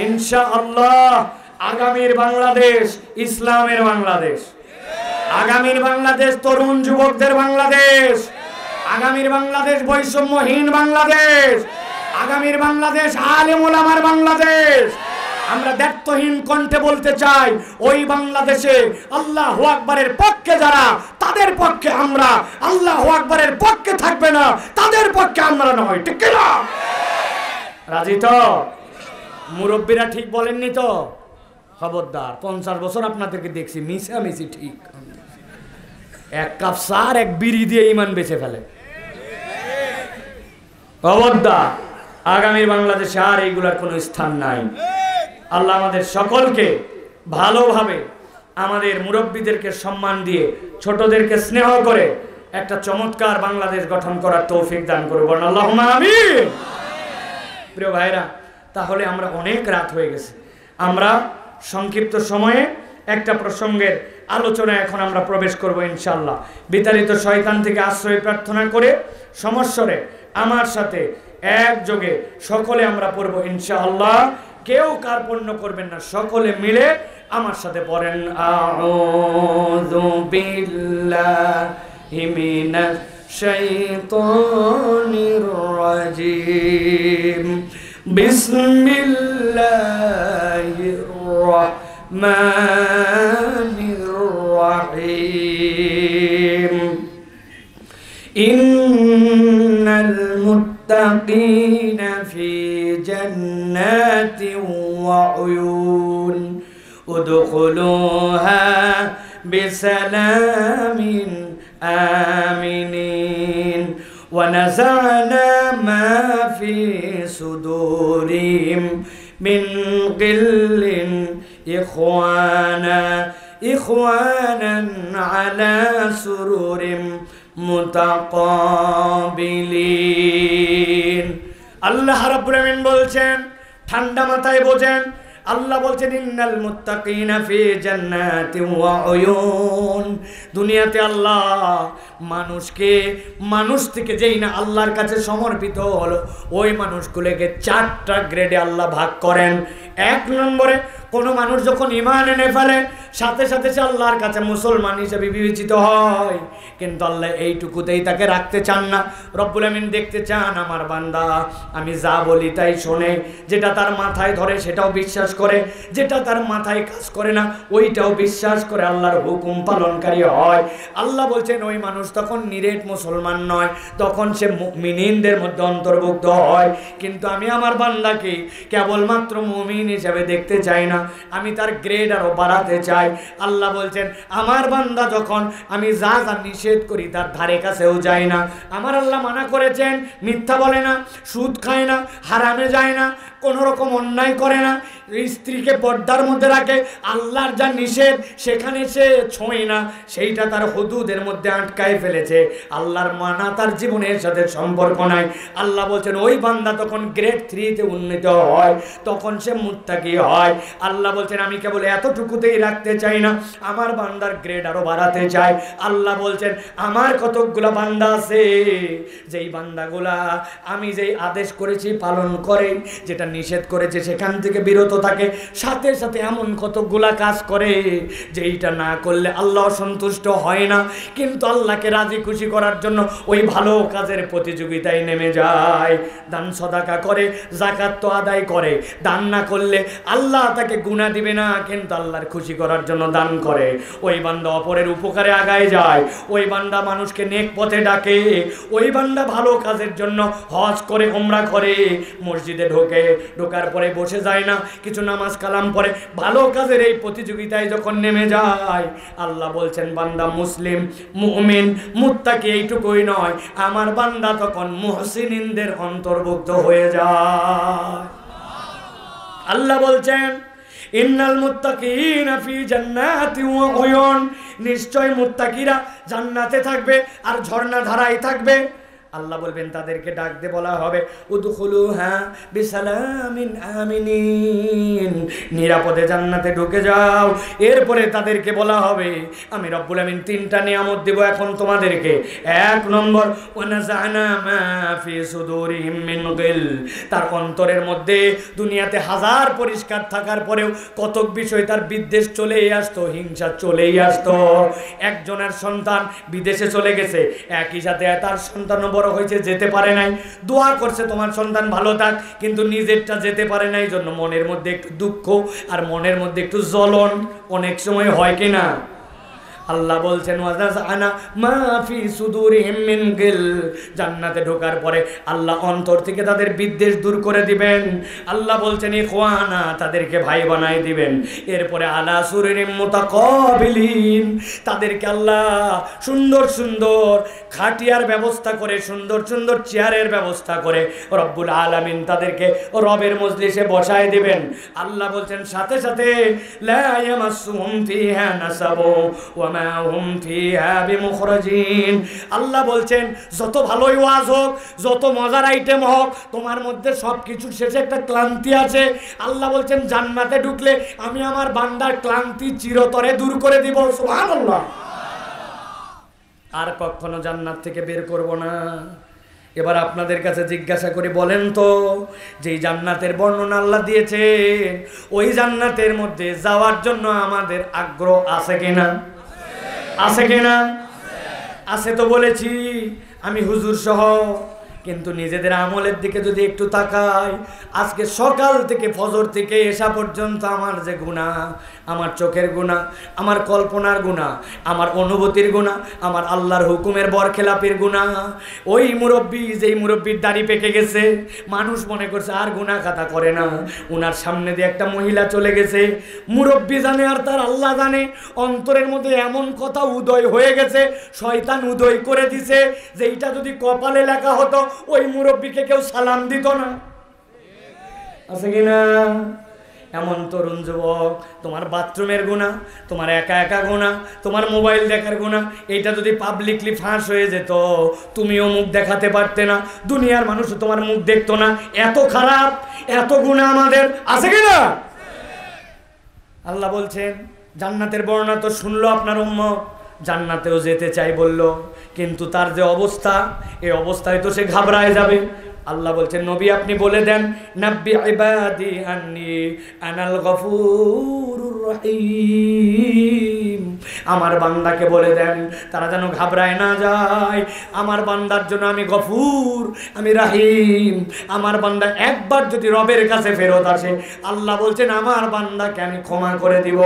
ইনশাআল্লাহ আগামীর বাংলাদেশ ইসলামের বাংলাদেশ, আগামীর বাংলাদেশ তরুণ যুবকদের বাংলাদেশ, আগামীর বাংলাদেশ বৈষম্যহীন বাংলাদেশ, আগামীর বাংলাদেশ আলেম ওলামার বাংলাদেশ। আমরা দায়িত্বহীন কণ্ঠে বলতে চাই, ওই বাংলাদেশে আল্লাহু আকবারের পক্ষে যারা, তাদের পক্ষে আমরা, আল্লাহু আকবারের পক্ষে থাকবে না তাদের পক্ষে আমরা নয়। ঠিক না? রাজি তো? মুরব্বীরা ঠিক বলেননি তো? খবরদার, 50 বছর আপনাদেরকে দেখছি মিশামিশি ঠিক। এক কাপ সার এক বিড়ি দিয়ে ইমান বেঁচে ফেলে। খবরদার, আগামী বাংলাদেশে আর এইগুলার কোনো স্থান নাই। আল্লাহ আমাদের সকলকে ভালোভাবে, আমাদের মুরব্বীদেরকে সম্মান দিয়ে, ছোটদেরকে স্নেহ করে একটা চমৎকার বাংলাদেশ গঠন করার তৌফিক দান করুন, আল্লাহুম্মা আমিন। প্রিয় ভাইরা, তাহলে আমরা অনেক রাত হয়ে গেছে, আমরা সংক্ষিপ্ত সময়ে একটা প্রসঙ্গের আলোচনায় এখন আমরা প্রবেশ করব ইনশাআল্লাহ। বিতাড়িত শয়তান থেকে আশ্রয় প্রার্থনা করে সমস্বরে আমার সাথে একযোগে সকলে আমরা পড়ব ইনশাআল্লাহ। কেউ কার্পণ্য করবেন না, সকলে মিলে আমার সাথে পড়েন, আউযু বিল্লাহি মিনাশ শাইতানির রাজিম, বিসমিল্লাহির রাহমানির রাহিম। ইন্নাল মুত্তাকিনা ফি জান্নাতিন ওয়া উয়ুন উদখুলুহা বিসালামিন আমিনিন ওয়া নাযা'না মা ফি সুদুরিহিম মিন গিল্লিন ইখওয়ানান আলা সুরুরিম মুতাকাবিলিন। আল্লাহ রাব্বুল আমিন বলছেন, ঠান্ডা মাথায় বোঝেন, আল্লাহ বলছেন ইন্নাল মুত্তাকিনা ফি জান্নাতিন ওয়া উয়ুন। দুনিয়াতে আল্লাহ মানুষকে, মানুষ থেকে যেই না আল্লাহর কাছে সমর্পিত হলো, ওই মানুষগুলোকে 4টা গ্রেডে আল্লাহ ভাগ করেন। 1 নম্বরে কোনো মানুষ যখন ঈমান এনে ফেলে, সাথে সাথে সে আল্লাহর কাছে মুসলমান হিসেবে বিবেচিত হয়, কিন্তু আল্লাহ এইটুকুতেই তাকে রাখতে চান না। রব্বুল আমিন দেখতে চান আমার বান্দা আমি যা বলি তাই শোনে, যেটা তার মাথায় ধরে সেটাও বিশ্বাস করে, যেটা তার মাথায় কাজ করে না ওইটাও বিশ্বাস করে আল্লাহর হুকুম পালনকারী হয়। আল্লাহ বলছেন ওই মানুষ তখন নিরেট মুসলমান নয়, তখন সে মুমিনদের মধ্যে অন্তর্ভুক্ত হয়। কিন্তু আমি আমার বান্দাকে কেবলমাত্র মুমিন হিসেবে দেখতে চাই না, আমি তার গ্রেড আরো বাড়াতে চাই। আল্লাহ বলছেন আমার বান্দা যখন আমি যা যা নিষেধ করি তার ধারে কাছেও যায় না। আমার আল্লাহ মানা করেছেন মিথ্যা বলে না, সুদ খায় না, হারামে যায় না, কোনো রকম অন্যায় করে না, স্ত্রীকে পর্দার মধ্যে রাখে, আল্লাহর যা নিষেধ সেখানে সে ছোঁয় না, সেইটা তার হুদুদের মধ্যে আটকায় ফেলেছে। আল্লাহর মানা তার জীবনের সাথে সম্পর্ক নাই। আল্লাহ বলছেন ওই বান্দা তখন গ্রেড 3-তে উন্নীত হয়, তখন সে মুত্তাকি হয়। আল্লাহ বলছেন আমি কেবল এতটুকুতেই রাখতে চাই না, আমার বান্দার গ্রেড আরো বাড়াতে চাই। আল্লাহ বলছেন আমার কতকগুলা বান্দা আছে, যেই বান্দাগুলা আমি যেই আদেশ করেছি পালন করে, যেটা নিষেধ করেছে সেখান থেকে বিরত থাকে, সাথে সাথে এমন কতগুলা কাজ করে যেইটা না করলে আল্লাহ সন্তুষ্ট হয় না, কিন্তু আল্লাহকে রাজি খুশি করার জন্য ওই ভালো কাজের প্রতিযোগিতায় নেমে যায়। দান সদাকা করে, যাকাত তো আদায় করে, দান না করলে আল্লাহ তাকে গুনাহ দিবে না, কিন্তু আল্লাহর খুশি করার জন্য দান করে। ওই বান্দা অপরের উপকারে আগায় যায়, ওই বান্দা মানুষকে নেক পথে ডাকে, ওই বান্দা ভালো কাজের জন্য হজ করে, উমরা করে, মসজিদে ঢোকার পরে বসে যায় না, কিছু নামাজ কালাম পড়ে, ভালো কাজের এই প্রতিযোগিতায় যখন নেমে যায়, আল্লাহ বলছেন বান্দা মুসলিম, মুমিন, মুত্তাকি এইটুকুই নয়, আমার বান্দা তখন মুহসিনিনদের অন্তর্ভুক্ত হয়ে যায়। আল্লাহ বলছেন ইন্নাল মুত্তাকিনা ফি জান্নাতি ওয়া উয়ুন, নিশ্চয় মুত্তাকিরা জান্নাতে থাকবে আর ঝর্ণা ধারায় থাকবে। আল্লাহ বলবেন তাদেরকে ডাক দিয়ে বলা হবে উদখুলুহা বিসালামিন আমিনিন, নিরাপদে জান্নাতে ঢুকে যাও। এরপরে তাদেরকে বলা হবে আমি রব্বুল আমিন তিনটা নিয়ামত দেব এখন তোমাদেরকে। এক নম্বর ওয়ানাযানা মা ফি সুদুরিহিম মিন গিল, তার অন্তরের মধ্যে দুনিয়াতে হাজার পরিষ্কার থাকার পরেও কতক বিষয় তার বিদ্বেষ চলেই আসতো, হিংসা চলেই আসতো। একজনের সন্তান বিদেশে চলে গেছে, একই সাথে তার সন্তানও বড় হয়েছে, যেতে পারে নাই, দোয়া করছে তোমার সন্তান ভালো থাক, কিন্তু নিজেরটা যেতে পারে নাই, জন্য মনের মধ্যে একটু দুঃখ আর মনের মধ্যে একটু জ্বলন অনেক সময় হয় কিনা? আল্লাহ বলছেন ওয়াযানা মা ফি সুদুরিহিম মিন গিল, জান্নাতে ঢোকার পরে আল্লাহ অন্তর থেকে তাদের বিদ্বেষ দূর করে দিবেন। আল্লাহ বলছেন ইখওয়ানা, তাদেরকে ভাই বানাই দিবেন। এরপরে আলা সুরিরিম মুতাকাবিলিন, তাদেরকে আল্লাহ সুন্দর সুন্দর খাটিয়ার ব্যবস্থা করে, সুন্দর সুন্দর চেয়ারের ব্যবস্থা করে রব্বুল আলামিন তাদেরকে রবের মজলিসে বসায় দিবেন। আল্লাহ বলছেন সাথে সাথে লা ইয়ামাসসুহুম ফিহা নাসাবু ওয়া মা হুম ফিহা বিমুখরাজিন। আল্লাহ বলছেন যত ভালোই ওয়াজ হোক, যত মজার আইটেম হোক, তোমার মধ্যে সব কিছুর শেষে একটা ক্লান্তি আছে। আল্লাহ বলছেন জান্নাতে ঢুকলে আমি আমার বান্দার ক্লান্তি চিরতরে দূর করে দিব। সুবহানাল্লাহ। আর কখনো জান্নাত থেকে বের করব না। এবার আপনাদের কাছে জিজ্ঞাসা করি, বলেন তো যেই জান্নাতের বর্ণনা আল্লাহ দিয়েছেন ওই জান্নাতের মধ্যে যাওয়ার জন্য আমাদের আগ্রহ আছে কিনা? আছে কিনা? আছে তো বলেছি আমি হুজুর সহ, কিন্তু নিজেদের আমলের দিকে যদি একটু তাকাই, আজকে সকাল থেকে ফজর থেকে এসা পর্যন্ত আমার যে গুনাহ, আমার চোখের গুনাহ, আমার কল্পনার গুনাহ, আমার অনুভূতির গুনাহ, আমার আল্লাহর হুকুমের বরখেলাপের গুনাহ। ওই মুরব্বী, যেই মুরব্বীর দাড়ি পেকে গেছে, মানুষ মনে করছে আর গুনাহ খাতা করে না, ওনার সামনে দিয়ে একটা মহিলা চলে গেছে, মুরব্বী জানে আর তার আল্লাহ জানে, অন্তরের মধ্যে এমন কথা উদয় হয়ে গেছে, শয়তান উদয় করে দিছে, যেইটা যদি কপালে লেখা হতো ওই মুরব্বীকে কেউ সালাম দিত না। আছে কিনা? এমন তরুণ যুবক, তোমার বাথরুমের গুনাহ, তোমার একা একা গুনাহ, তোমার মোবাইল দেখার গুনাহ, এইটা যদি পাবলিকলি ফাঁস হয়ে যেত, তুমিও মুখ দেখাতে পারতে না, দুনিয়ার মানুষও তোমার মুখ দেখতো না। এত খারাপ, এত গুনাহ আমাদের। আছে কিনা? আল্লাহ বলছেন জান্নাতের বর্ণনা তো শুনলো আপনার উম্মত, জান্নাতেও যেতে চাই বলল, কিন্তু তার যে অবস্থা, এই অবস্থায় তো সে ঘাবড়ায় যাবে। আল্লাহ বলছেন নবী আপনি বলে দেন নাব্বি ইবাদি আন্নি আনাল গফুরুর রহিম, আমার বান্দাকে বলে দেন তারা যেন ঘাবড়ায় না যায়, আমার বান্দার জন্য আমি গফুর, আমি রাহিম। আমার বান্দা একবার যদি রবের কাছে ফেরত আসে, আল্লাহ বলছেন আমার বান্দাকে আমি ক্ষমা করে দিব।